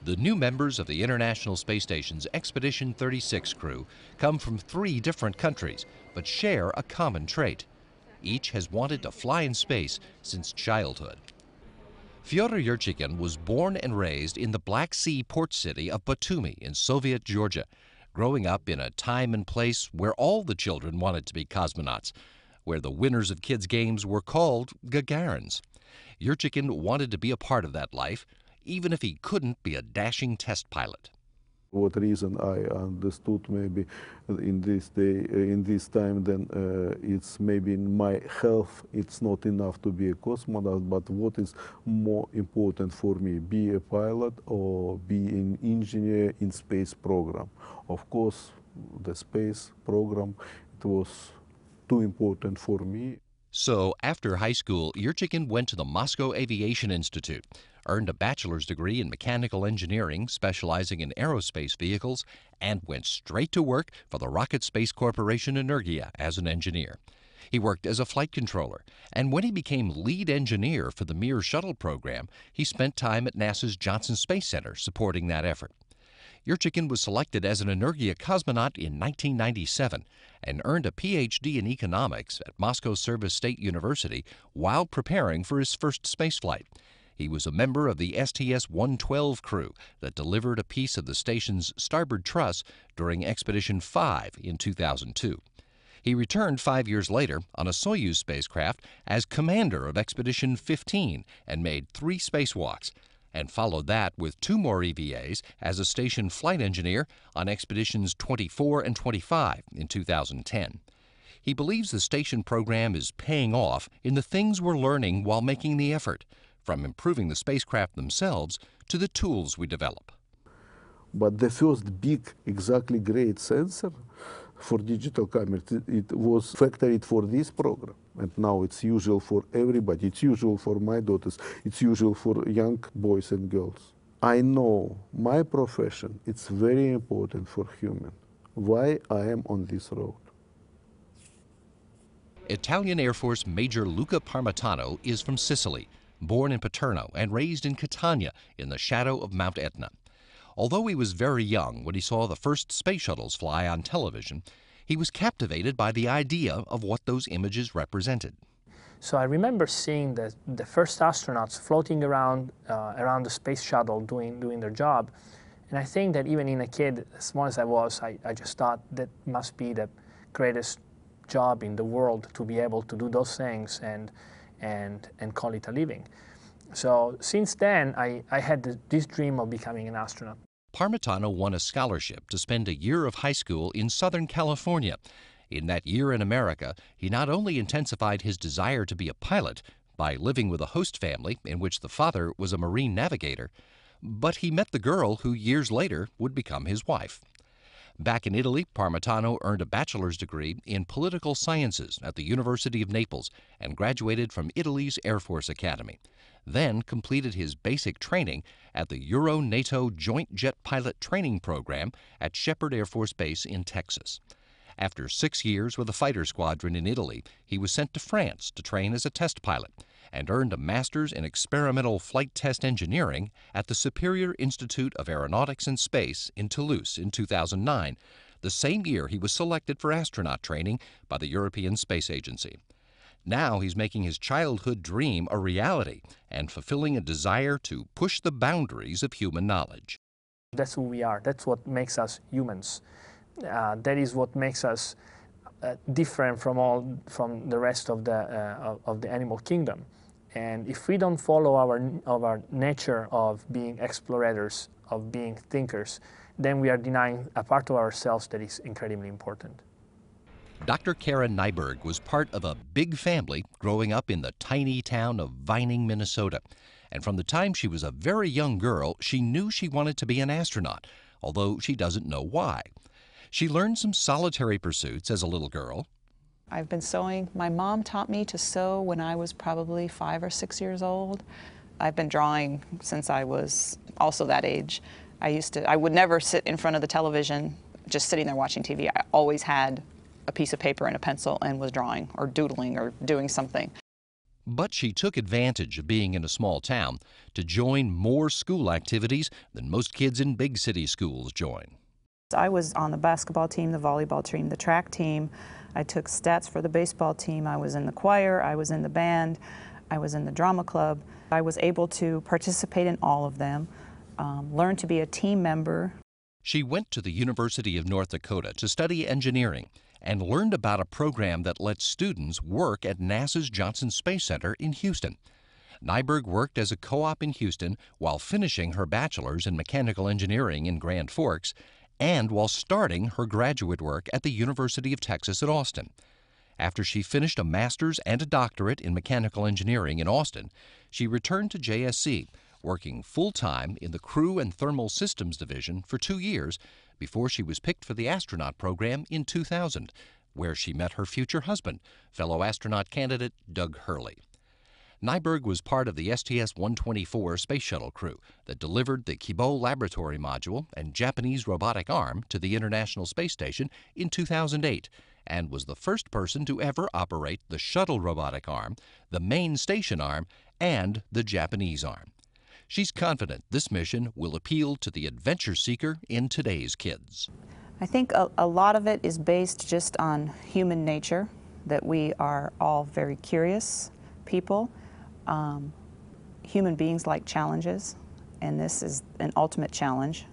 The new members of the International Space Station's Expedition 36 crew come from 3 different countries, but share a common trait. Each has wanted to fly in space since childhood. Fyodor Yurchikhin was born and raised in the Black Sea port city of Batumi in Soviet Georgia, growing up in a time and place where all the children wanted to be cosmonauts, where the winners of kids' games were called Gagarins. Yurchikhin wanted to be a part of that life, even if he couldn't be a dashing test pilot. What reason I understood maybe in this time, then it's maybe in my health, it's not enough to be a cosmonaut, but what is more important for me, be a pilot or be an engineer in space program? Of course, the space program, it was too important for me. So after high school, Yurchikhin went to the Moscow Aviation Institute, earned a bachelor's degree in mechanical engineering, specializing in aerospace vehicles, and went straight to work for the Rocket Space Corporation Energia as an engineer. He worked as a flight controller, and when he became lead engineer for the Mir shuttle program, he spent time at NASA's Johnson Space Center supporting that effort. Yurchikhin was selected as an Energia cosmonaut in 1997 and earned a Ph.D. in economics at Moscow Service State University while preparing for his first spaceflight. He was a member of the STS-112 crew that delivered a piece of the station's starboard truss during Expedition 5 in 2002. He returned 5 years later on a Soyuz spacecraft as commander of Expedition 15 and made 3 spacewalks, and followed that with 2 more EVAs as a station flight engineer on Expeditions 24 and 25 in 2010. He believes the station program is paying off in the things we're learning while making the effort, from improving the spacecraft themselves to the tools we develop. But the first big, exactly great sensor for digital camera, it was factored for this program. And now it's usual for everybody. It's usual for my daughters. It's usual for young boys and girls. I know my profession, it's very important for human. Why I am on this road. Italian Air Force Major Luca Parmitano is from Sicily, born in Paterno and raised in Catania in the shadow of Mount Etna. Although he was very young when he saw the first space shuttles fly on television, he was captivated by the idea of what those images represented. So I remember seeing the first astronauts floating around the space shuttle doing their job. And I think that even in a kid, as small as I was, I just thought that must be the greatest job in the world to be able to do those things and call it a living. So since then, I had this dream of becoming an astronaut. Parmitano won a scholarship to spend a year of high school in Southern California. In that year in America, he not only intensified his desire to be a pilot by living with a host family in which the father was a marine navigator, but he met the girl who years later would become his wife. Back in Italy, Parmitano earned a bachelor's degree in political sciences at the University of Naples and graduated from Italy's Air Force Academy, then completed his basic training at the Euro-NATO Joint Jet Pilot Training Program at Shepherd Air Force Base in Texas. After 6 years with a fighter squadron in Italy, he was sent to France to train as a test pilot and earned a master's in experimental flight test engineering at the Superior Institute of Aeronautics and Space in Toulouse in 2009, the same year he was selected for astronaut training by the European Space Agency. Now he's making his childhood dream a reality and fulfilling a desire to push the boundaries of human knowledge. That's who we are. That's what makes us humans. That is what makes us different from the rest of the animal kingdom. And if we don't follow our nature of being explorators, of being thinkers, then we are denying a part of ourselves that is incredibly important. Dr. Karen Nyberg was part of a big family growing up in the tiny town of Vining, Minnesota. And from the time she was a very young girl, she knew she wanted to be an astronaut, although she doesn't know why. She learned some solitary pursuits as a little girl. I've been sewing. My mom taught me to sew when I was probably 5 or 6 years old. I've been drawing since I was also that age. I would never sit in front of the television just sitting there watching TV. I always had a piece of paper and a pencil and was drawing or doodling or doing something. But she took advantage of being in a small town to join more school activities than most kids in big city schools join. I was on the basketball team, the volleyball team, the track team. I took stats for the baseball team. I was in the choir, I was in the band, I was in the drama club. I was able to participate in all of them, learn to be a team member. She went to the University of North Dakota to study engineering and learned about a program that lets students work at NASA's Johnson Space Center in Houston. Nyberg worked as a co-op in Houston while finishing her bachelor's in mechanical engineering in Grand Forks and while starting her graduate work at the University of Texas at Austin. After she finished a master's and a doctorate in mechanical engineering in Austin, she returned to JSC, working full-time in the Crew and Thermal Systems Division for 2 years before she was picked for the astronaut program in 2000, where she met her future husband, fellow astronaut candidate Doug Hurley. Nyberg was part of the STS-124 space shuttle crew that delivered the Kibo laboratory module and Japanese robotic arm to the International Space Station in 2008 and was the first person to ever operate the shuttle robotic arm, the main station arm, and the Japanese arm. She's confident this mission will appeal to the adventure seeker in today's kids. I think a lot of it is based just on human nature, that we are all very curious people. Human beings like challenges, and this is an ultimate challenge.